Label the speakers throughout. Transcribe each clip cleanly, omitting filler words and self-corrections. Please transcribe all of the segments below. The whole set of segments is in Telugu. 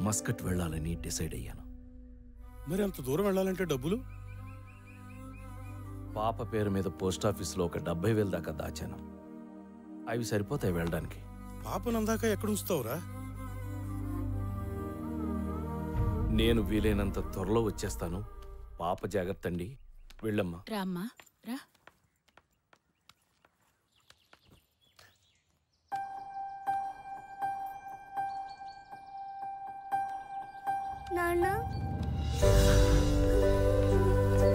Speaker 1: మస్కట్ వెళ్ళాలని డిసైడ్ అయ్యాను.
Speaker 2: మరి అంత దూరం వెళ్ళాలంటే డబ్బులు?
Speaker 1: పాప పేరు మీద పోస్టాఫీసులో ఒక 70,000 దాకా దాచాను. అవి సరిపోతాయి వెళ్ళడానికి.
Speaker 2: పాపనందాక ఎక్కడ ఉంచుతావురా?
Speaker 1: నేను వీలైనంత త్వరలో వచ్చేస్తాను. పాప జాగ్రత్త అండి. వెళ్ళమ్మా.
Speaker 3: రామ్మా రా.
Speaker 4: నాన్న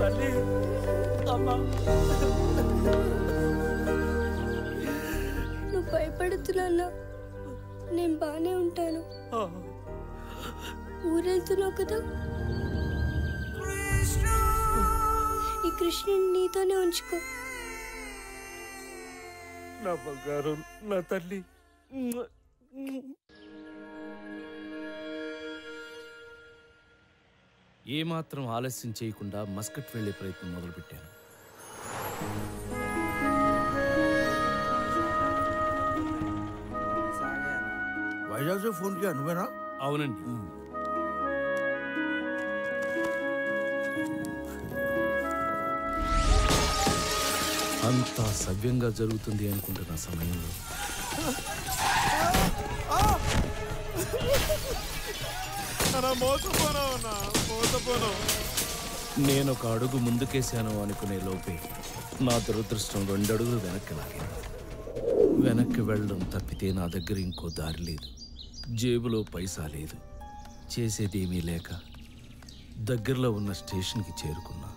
Speaker 1: తల్లి, అమ్మా.
Speaker 4: నువ్వు భయపడుతున్నా, నేను బానే ఉంటాను. ఊరెళ్తున్నావు కదా, ఈ కృష్ణుని నీతోనే ఉంచుకో.
Speaker 1: నా బంగారం, నా తల్లి. ఏమాత్రం ఆలస్యం చేయకుండా మస్కట్ వెళ్లే ప్రయత్నం మొదలుపెట్టాను.
Speaker 5: వైజాగ్ से फोन किया నువ్వేనా?
Speaker 1: అవునండి. అంతా సవ్యంగా జరుగుతుంది అనుకుంటున్న సమయంలో నేను ఒక అడుగు ముందుకేశాను అనుకునే లోపే నా దురదృష్టం 2 అడుగులు వెనక్కి లాగింది. వెనక్కి వెళ్ళడం తప్పితే నా దగ్గర ఇంకో దారి లేదు. జేబులో పైసా లేదు. చేసేదేమీ లేక దగ్గరలో ఉన్న స్టేషన్కి చేరుకున్నా.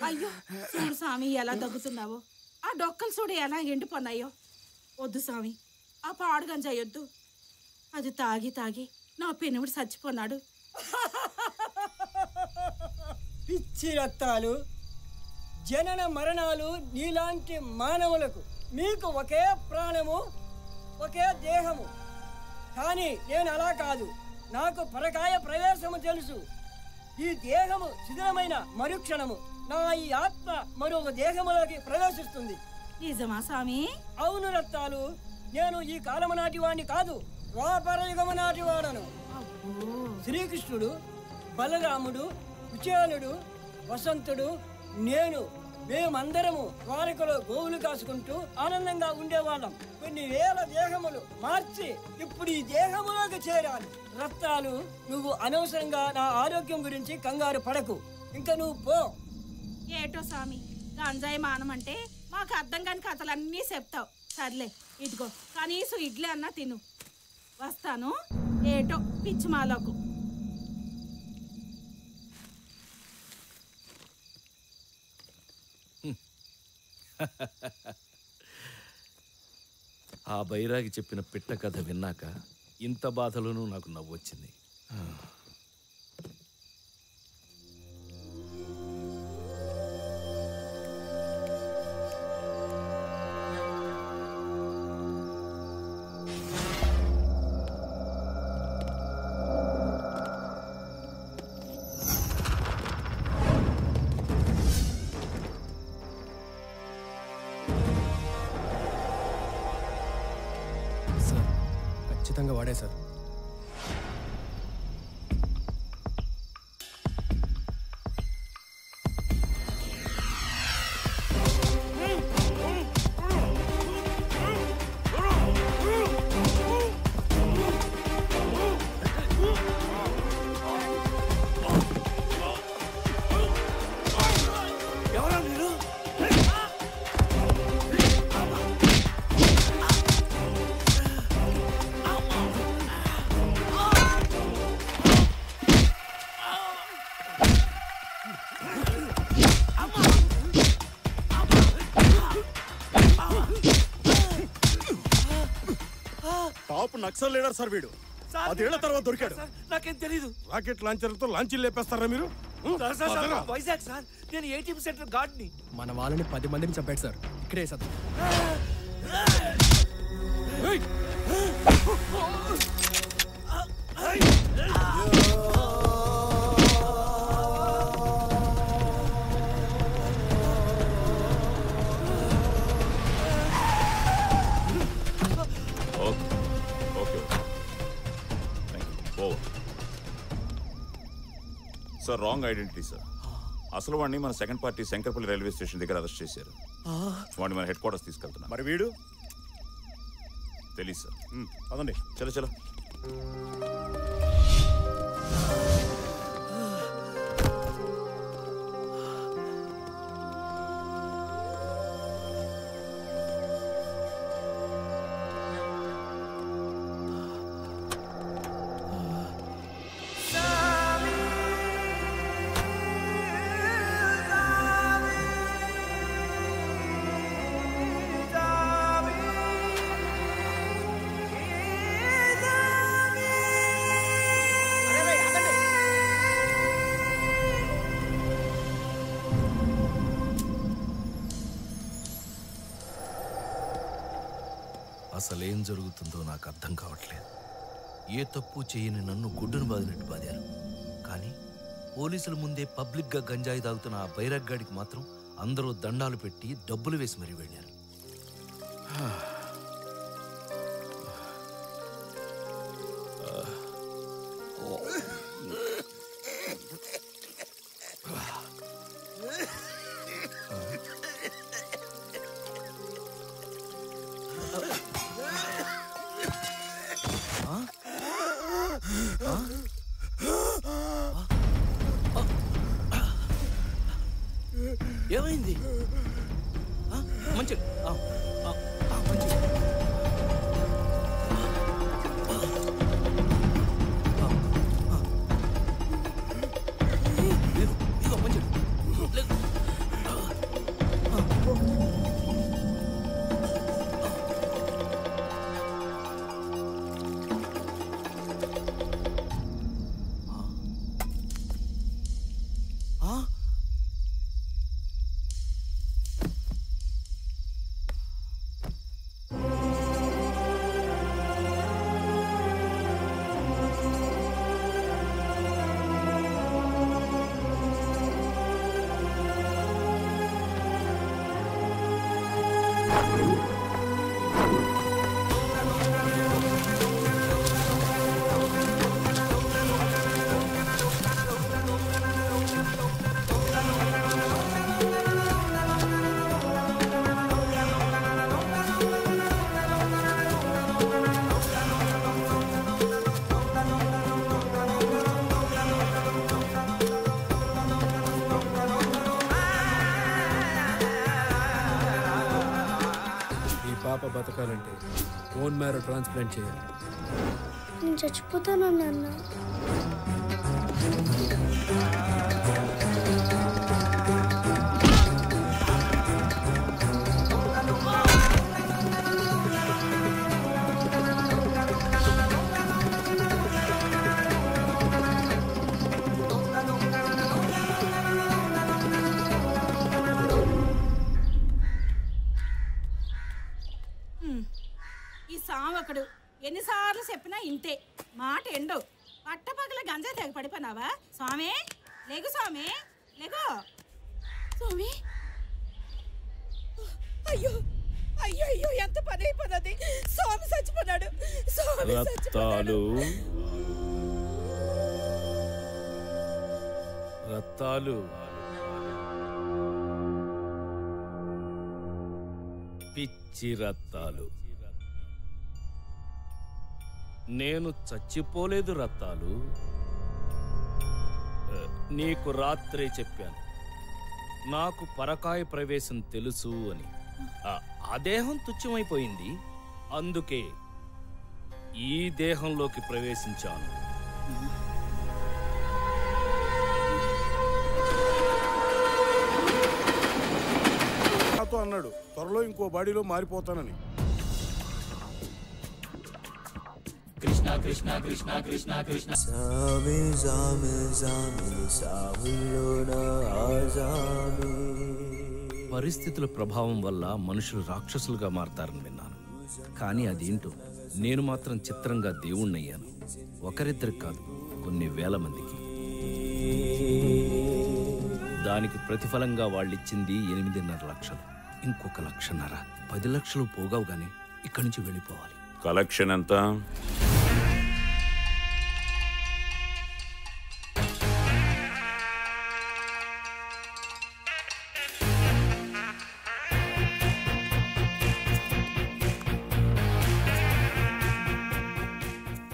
Speaker 3: అయ్యో చూడు స్వామి, ఎలా దగ్గుతున్నావో. ఆ డొక్కలు చూడు ఎలా ఎండిపోన్నాయో. వద్దు స్వామి, ఆ పాడు గంజాయొద్దు. అది తాగి తాగి నా పెనుముడు చచ్చిపోన్నాడు.
Speaker 6: పిచ్చి రక్తాలు, జనన మరణాలు నీలాంటి మానవులకు. మీకు ఒకే ప్రాణము, ఒకే దేహము. కానీ నేను అలా కాదు. నాకు పరకాయ ప్రవేశము తెలుసు. ఈ దేహము శిథిలమైన మరుక్షణము నా ఈ ఆత్మ మరొక దేహములోకి ప్రవేశిస్తుంది.
Speaker 3: నిజమా స్వామి?
Speaker 6: అవును రక్తాలు, నేను ఈ కాలము నాటి వాడిని కాదు, ద్వాపర యుగము నాటి వాడను. శ్రీకృష్ణుడు, బలరాముడు, కుచేలుడు, వసంతుడు, నేను, మేమందరము ద్వారకలో గోవులు కాసుకుంటూ ఆనందంగా ఉండేవాళ్ళం. కొన్ని వేల దేహములు మార్చి ఇప్పుడు ఈ దేహములోకి చేరాను. రక్తాలు, నువ్వు అనవసరంగా నా ఆరోగ్యం గురించి కంగారు పడకు. ఇంకా నువ్వు పో.
Speaker 3: ఏటో స్వామి, గంజాయి మానమంటే మాకు అర్థం కాని కథలన్నీ చెప్తావు. సర్లే, ఇదిగో కనీసం ఇడ్లీ అన్నా తిను. వస్తాను. ఏటో పిచ్చి మాలకు.
Speaker 1: ఆ బైరాగి చెప్పిన పిట్ట కథ విన్నాక ఇంత బాధలోనూ నాకు నవ్వొచ్చింది.
Speaker 7: ఖచ్చితంగా వాడే sir.
Speaker 2: Top Naxal leader sir వీడు. 10 ఏళ్ల తర్వాత దొరికాడు.
Speaker 8: నాకేం తెలీదు.
Speaker 2: రాకెట్ లాంచర్లతో లాంచీలు లేపేస్తారా మీరు?
Speaker 8: వైజాగ్ సార్, నేను ఏటీఎం సెంటర్ గార్డ్ని.
Speaker 7: మన వాళ్ళని 10 మందిని చంపాడు సార్. ఇక్కడే sir.
Speaker 9: Sir wrong identity sir. అసలు వాడిని మన second party Shankarpalli railway station దగ్గర అరెస్ట్ చేశారు. వాడిని మన హెడ్ క్వార్టర్స్ తీసుకెళ్తున్నాం.
Speaker 2: మరి వీడు
Speaker 9: తెలీదు సార్.
Speaker 2: అదండి.
Speaker 9: చలో చలో.
Speaker 1: అసలేం జరుగుతుందో నాకు అర్థం కావట్లేదు. ఏ తప్పు చేయని నన్ను గుడ్డును బాదినట్టు బాదారు. కానీ పోలీసుల ముందే పబ్లిక్గా గంజాయి తాగుతున్న ఆ బైరగ్గాడికి మాత్రం అందరూ దండాలు పెట్టి డబ్బులు వేసి మరీ వెళ్ళారు. ఏమైంది? మంచి మంచి
Speaker 7: పాప బతకాలంటే బోన్ మ్యారో ట్రాన్స్ప్లాంట్ చేయాలి.
Speaker 4: నేను చచ్చిపోతాను నాన్న.
Speaker 3: ఈ సామకుడు ఎన్నిసార్లు చెప్పినా ఇంతే మాట ఎండు. పట్టపగల గంజా తెగ పడిపోయినావా? స్వామి లేగు, స్వామి లేగు. స్వామి అయ్యో అయ్యో అయ్యో, ఎంత పని అయిపోతుంది. స్వామి చచ్చిపోన్నాడు.
Speaker 1: రత్తాలు రత్తాలు పిచ్చి రత్తాలు. నేను చచ్చిపోలేదు రత్తాలు. నీకు రాత్రే చెప్పాను నాకు పరకాయ ప్రవేశం తెలుసు అని. ఆ దేహం తుచ్చమైపోయింది, అందుకే ఈ దేహంలోకి ప్రవేశించాను.
Speaker 2: నాతో అన్నాడు త్వరలో ఇంకో బాడీలో మారిపోతానని.
Speaker 1: కృష్ణ పరిస్థితుల ప్రభావం వల్ల మనుషులు రాక్షసులుగా మారతారని విన్నాను. కానీ అదేంటో నేను మాత్రం చిత్రంగా దేవుణ్ణయ్యాను. ఒకరిద్దరికి కాదు, కొన్ని వేల మందికి. దానికి ప్రతిఫలంగా వాళ్ళిచ్చింది 8.5 లక్షలు. ఇంకొక 1.5 లక్షలు, 10 లక్షలు పోగావుగానే ఇక్కడి నుంచి వెళ్ళిపోవాలి.
Speaker 9: కలెక్షన్ ఎంత?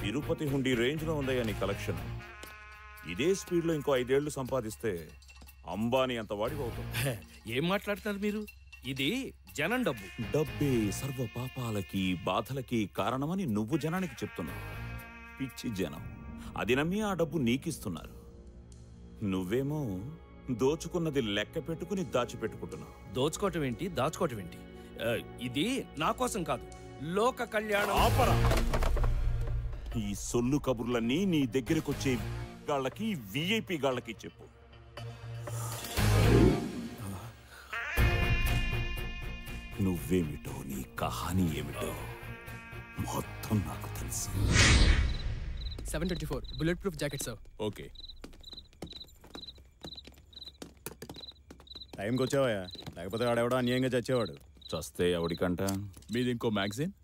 Speaker 9: తిరుపతి హుండీ రేంజ్ లో ఉందయ్యా నీ కలెక్షన్. ఇదే స్పీడ్ లో ఇంకో 5 ఏళ్లు సంపాదిస్తే అంబానీ అంత వాడివి అవుతావు.
Speaker 1: ఏం మాట్లాడుతున్నారు మీరు? ఇది జనం డబ్బు.
Speaker 9: డబ్బే సర్వ పాపాలకి బాధలకి కారణమని నువ్వు జనానికి చెప్తున్నావు. పిచ్చి జనం అది నమ్మి ఆ డబ్బు నీకిస్తున్నారు. నువ్వేమో దోచుకున్నది లెక్క పెట్టుకుని దాచిపెట్టుకుంటున్నావు.
Speaker 1: దోచుకోవటం ఏంటి, దాచుకోవటం ఏంటి? ఇది నా కోసం కాదు, లోక కళ్యాణం.
Speaker 9: ఆపరా! ఈ సొల్లు కబుర్లన్నీ నీ దగ్గరకొచ్చే గాళ్ళకి, విఐపి గాళ్ళకి చెప్పు. నువ్వేమిటో, నీ కహానీ ఏమిటో మొత్తం నాకు తెలుసు.
Speaker 10: 724 bullet proof jacket sir.
Speaker 1: Okay,
Speaker 2: టైంకి వచ్చావా? లేకపోతే వాడెవడో అన్యాయంగా చచ్చేవాడు.
Speaker 9: చస్తే ఎవడికంట?
Speaker 11: మీది ఇంకో మ్యాగజైన్?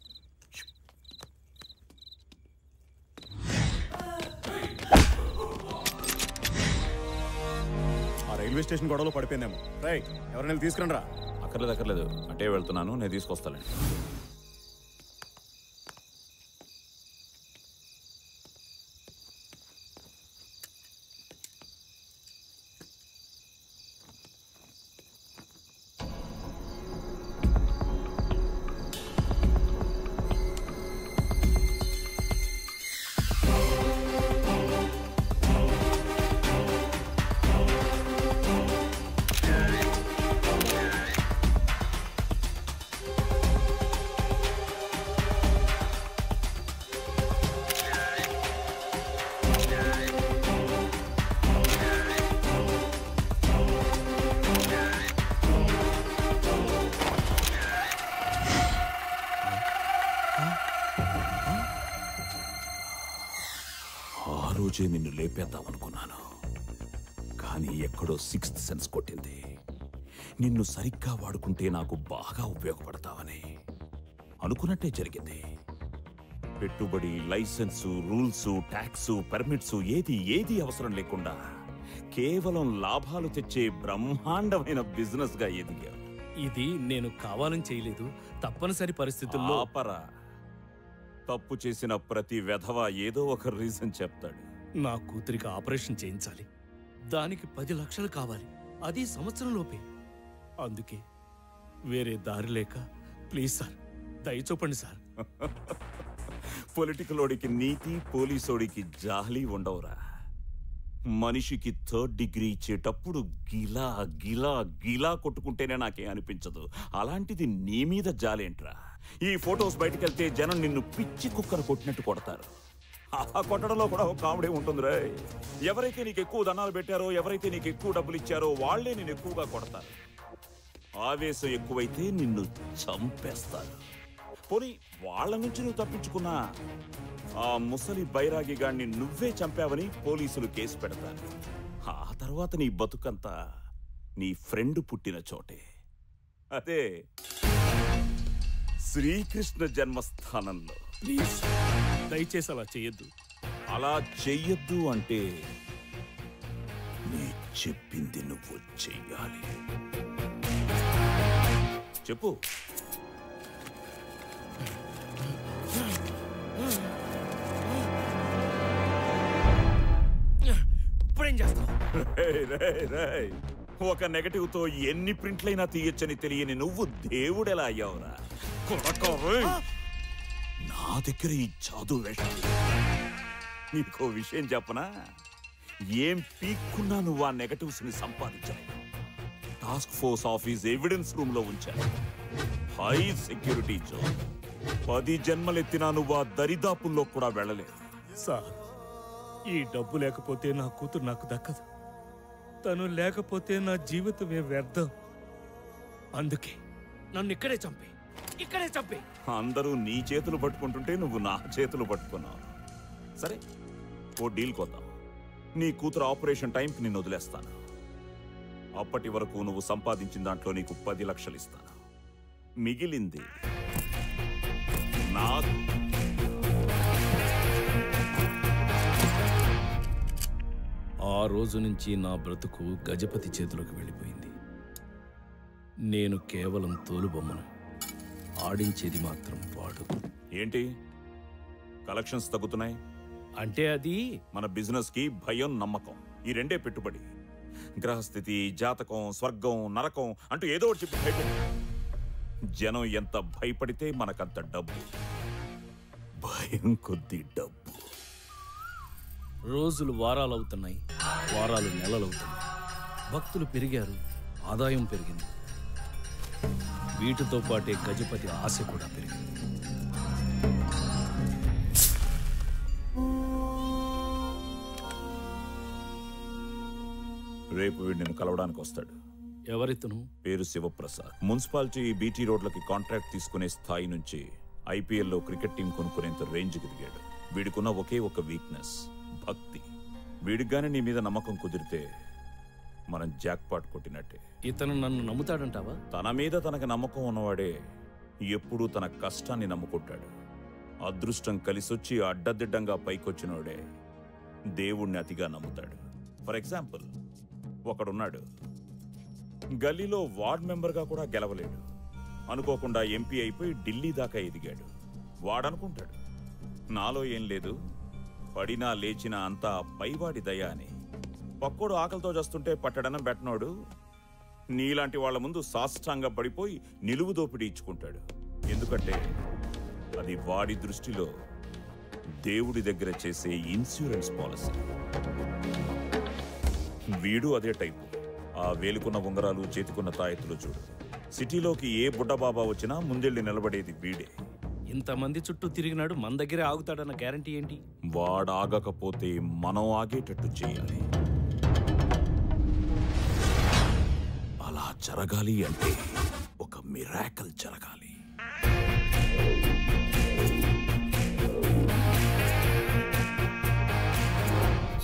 Speaker 2: ఆ రైల్వే స్టేషన్ గొడవలో పడిపోయిందేమో. రైట్, ఎవరైనా తీసుకురండి రా.
Speaker 9: అక్కర్లేదు, అటే వెళ్తున్నాను, నేను తీసుకొస్తానండి. రోజే నిన్ను లేపేద్దామనుకున్నాను, కానీ ఎక్కడో 6th సెన్స్ కొట్టింది. నిన్ను సరిగ్గా వాడుకుంటే నాకు బాగా ఉపయోగపడతావని. అనుకున్నట్టే జరిగింది. పెట్టుబడి, లైసెన్సు, రూల్సు, ట్యాక్సు, పర్మిట్సు ఏది అవసరం లేకుండా కేవలం లాభాలు తెచ్చే బ్రహ్మాండమైన బిజినెస్ గా ఎదిగా.
Speaker 1: ఇది నేను కావాలని చేయలేదు, తప్పనిసరి పరిస్థితుల్లో.
Speaker 9: ఆపరా! తప్పు చేసిన ప్రతి వెధవ ఏదో ఒక రీజన్ చెప్తాడు.
Speaker 1: నా కూతురికి ఆపరేషన్ చేయించాలి, దానికి 10 లక్షలు కావాలి, అది సంవత్సరంలోపే. అందుకే వేరే దారి లేక, ప్లీజ్ సార్, దయచూపండి సార్.
Speaker 9: పొలిటికలోడికి నీతి, పోలీసోడికి జాలి ఉండవురా. మనిషికి 3rd డిగ్రీ ఇచ్చేటప్పుడు గిలా గిలా గిలా కొట్టుకుంటేనే నాకేం అనిపించదు. అలాంటిది నీ మీద జాలేంట్రా? ఈ ఫొటోస్ బయటకెళ్తే జనం నిన్ను పిచ్చి కుక్కను కొట్టినట్టు కొడతారు. ఆ కొట్టడంలో కూడా ఒక కామెడీ ఉంటుందిరా. ఎవరైతే నీకు ఎక్కువ ధనాలు పెట్టారో, ఎవరైతే నీకు ఎక్కువ డబ్బులు ఇచ్చారో వాళ్లే నిన్ను ఎక్కువగా కొడతారు. ఆవేశం ఎక్కువైతే నిన్ను చంపేస్తారు. పోనీ వాళ్ళ నుంచి నువ్వు తప్పించుకున్నా ఆ ముసలి బైరాగి గాడిని నువ్వే చంపావని పోలీసులు కేసు పెడతారు. ఆ తర్వాత నీ బతుకంతా నీ ఫ్రెండ్ పుట్టిన చోటే, అదే శ్రీకృష్ణ జన్మస్థానంలో.
Speaker 1: ప్లీజ్ దయచేసి అలా చెయ్యొద్దు.
Speaker 9: అలా చెయ్యొద్దు అంటే నీ చెప్పింది నువ్వు చెయ్యాలి. చెప్పు.
Speaker 1: ఇప్పుడేం చేస్తావు?
Speaker 9: ఒక నెగటివ్ తో ఎన్ని ప్రింట్లైనా తీయొచ్చని తెలియని నువ్వు దేవుడెలా అయ్యావురా? నా దగ్గర ఈ జాదు వేషం. నీకో విషయం చెప్పనా? ఏం పీక్కున్నా నువ్వు ఆ నెగటివ్స్ ని సంపాదించలేవు. Task force office evidence room లో ఉంచాను, హై సెక్యూరిటీ జోన్. 10 జన్మలెత్తినా నువ్వు ఆ దరిదాపుల్లో కూడా వెళ్ళలేదు.
Speaker 1: సార్, ఈ డబ్బు లేకపోతే నా కూతురు నాకు దక్కదు. తను లేకపోతే నా జీవితమే వ్యర్థం. అందుకే నన్ను ఇక్కడే చంపే.
Speaker 9: అందరూ నీ చేతులు పట్టుకుంటుంటే నువ్వు నా చేతులు పట్టుకున్నావు. సరే, ఓ డీల్ కొద్దాం. నీ కూతురు ఆపరేషన్ టైంకి నిన్ను వదిలేస్తాను. అప్పటి వరకు నువ్వు సంపాదించిన దాంట్లో నీకు 10 లక్షలు ఇస్తాను. మిగిలింది నాకు.
Speaker 1: ఆ రోజు నుంచి నా బ్రతుకు గజపతి చేతిలోకి వెళ్ళిపోయింది. నేను కేవలం తోలుబొమ్మను, ఆడించేది మాత్రం వాడు.
Speaker 9: ఏంటి కలెక్షన్స్ తగ్గుతున్నాయి
Speaker 1: అంటే అది
Speaker 9: మన బిజినెస్ కి భయం, నమ్మకం, ఈ రెండే పెట్టుబడి. గ్రహస్థితి, జాతకం, స్వర్గం, నరకం అంటూ ఏదో ఒకటి చెప్పి భయపడి, జనం ఎంత భయపడితే మనకంత డబ్బు. భయం కొద్ది డబ్బు.
Speaker 1: రోజులు వారాలవుతున్నాయి, వారాలు నెలలవుతున్నాయి. భక్తులు పెరిగారు, ఆదాయం పెరిగింది. వీటితో పాటే గజపతి ఆశ కూడా పెరిగింది.
Speaker 9: రేపు వీడు నిన్ను కలవడానికి వస్తాడు.
Speaker 1: ఎవరితను?
Speaker 9: పేరు శివప్రసాద్. మున్సిపాలిటీ బీటీ రోడ్లకి కాంట్రాక్ట్ తీసుకునే స్థాయి నుంచి ఐపీఎల్లో క్రికెట్ టీం కొనుక్కునేంత రేంజ్కి దిగాడు. వీడికున్న ఒకే ఒక వీక్నెస్, భక్తి. వీడిగానే నీ మీద నమ్మకం కుదిరితే మనం జాక్పాట్ కొట్టినట్టే.
Speaker 1: ఇతను నన్ను నమ్ముతాడంటావా?
Speaker 9: తన మీద తనకు నమ్మకం ఉన్నవాడే ఎప్పుడూ తన కష్టాన్ని నమ్ముకుంటాడు. అదృష్టం కలిసొచ్చి అడ్డదిడ్డంగా పైకొచ్చినోడే దేవుణ్ణి అతిగా నమ్ముతాడు. ఫర్ ఎగ్జాంపుల్, ఒకడున్నాడు, గల్లీలో వార్డ్ మెంబర్గా కూడా గెలవలేడు. అనుకోకుండా ఎంపీ అయిపోయి ఢిల్లీ దాకా ఎదిగాడు. వాడనుకుంటాడు, నాలో ఏం లేదు, పడినా లేచినా అంతా పైవాడి దయ అని. పక్కోడు ఆకలితో చేస్తుంటే పట్టడనం పెట్టనోడు నీలాంటి వాళ్ళ ముందు సాష్టాంగ పడిపోయి నిలువు దోపిడీ ఇచ్చుకుంటాడు. ఎందుకంటే అది వాడి దృష్టిలో దేవుడి దగ్గర చేసే ఇన్సూరెన్స్ పాలసీ. వీడు అదే టైపు. ఆ వేలుకున్న ఉంగరాలు, చేతికున్న తాయెత్తులు చూడు. సిటీలోకి ఏ బుడ్డబాబా వచ్చినా ముందెళ్ళి నిలబడేది వీడే.
Speaker 1: ఇంతమంది చుట్టూ తిరిగినాడు, మన దగ్గరే ఆగుతాడన్న గ్యారంటీ ఏంటి?
Speaker 9: వాడు ఆగకపోతే మనం ఆగేటట్టు చేయాలి. అలా జరగాలి అంటే ఒక మిరాకిల్ జరగాలి.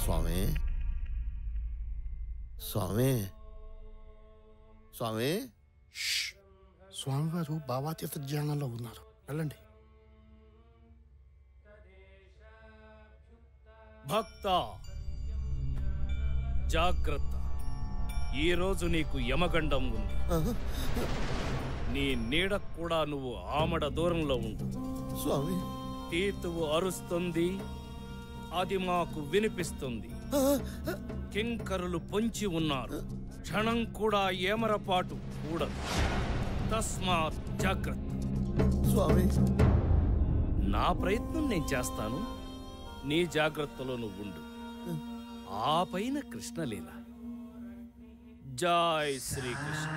Speaker 5: స్వామి, స్వామి, స్వామి.
Speaker 10: స్వామివారు భావాతీత ధ్యానంలో ఉన్నారు, వెళ్ళండి.
Speaker 1: భక్త జాగ్రత్త, ఈ రోజు నీకు యమగండం ఉంది. నీ నీడ కూడా నువ్వు ఆమడ దూరంలో ఉండు.
Speaker 5: స్వామి,
Speaker 1: తీతువు అరుస్తుంది, అది మాకు వినిపిస్తుంది. కింకరులు పొంచి ఉన్నారు, క్షణం కూడా ఏమరపాటు కూడదు. తస్మాత్ జాగ్రత్త.
Speaker 5: స్వామి,
Speaker 1: నా ప్రయత్నం నేను చేస్తాను, నీ జాగ్రత్తలో నువ్వు ఉండు. ఆ పైన కృష్ణలీల. జై శ్రీకృష్ణ.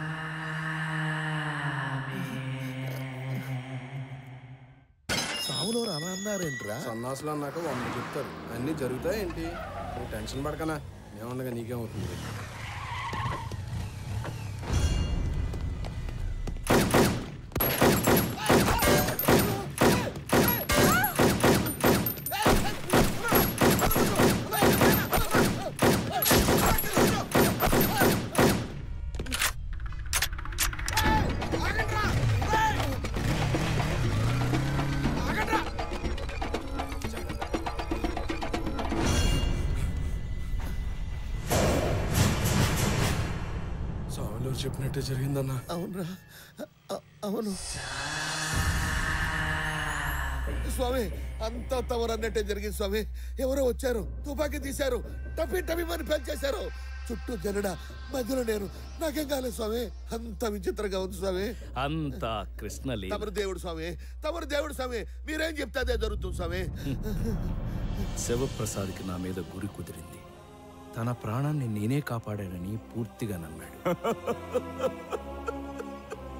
Speaker 5: సావులో అలా అన్నారేంట్రా?
Speaker 10: సన్నాసులు అన్నాక 100 చెప్తారు, అన్నీ జరుగుతాయి ఏంటి? నువ్వు టెన్షన్ పడకనా, ఏమన్నా నీకేమవుతుంది? చెప్పినట్టే జరిగిందన్నా.
Speaker 5: అవునరా, అవును స్వామి, అంతా తవరన్నట్టే జరిగింది స్వామి. ఎవరో వచ్చారు, తుపాకీ తీశారు, టపి పేల్చేశారు. చుట్టూ జనడ, మధ్యలో నేను. నాకేం కాలేదు స్వామి. అంత విచిత్రంగా ఉంది స్వామి.
Speaker 1: అంతా కృష్ణలీల.
Speaker 5: తమరు దేవుడు స్వామి, తమరు దేవుడు స్వామి. మీరేం చెప్తే అదే జరుగుతుంది స్వామి.
Speaker 1: శివప్రసాద్కి నా మీద గురి కుదిరింది. తన ప్రాణాన్ని నేనే కాపాడానని పూర్తిగా నమ్మాడు.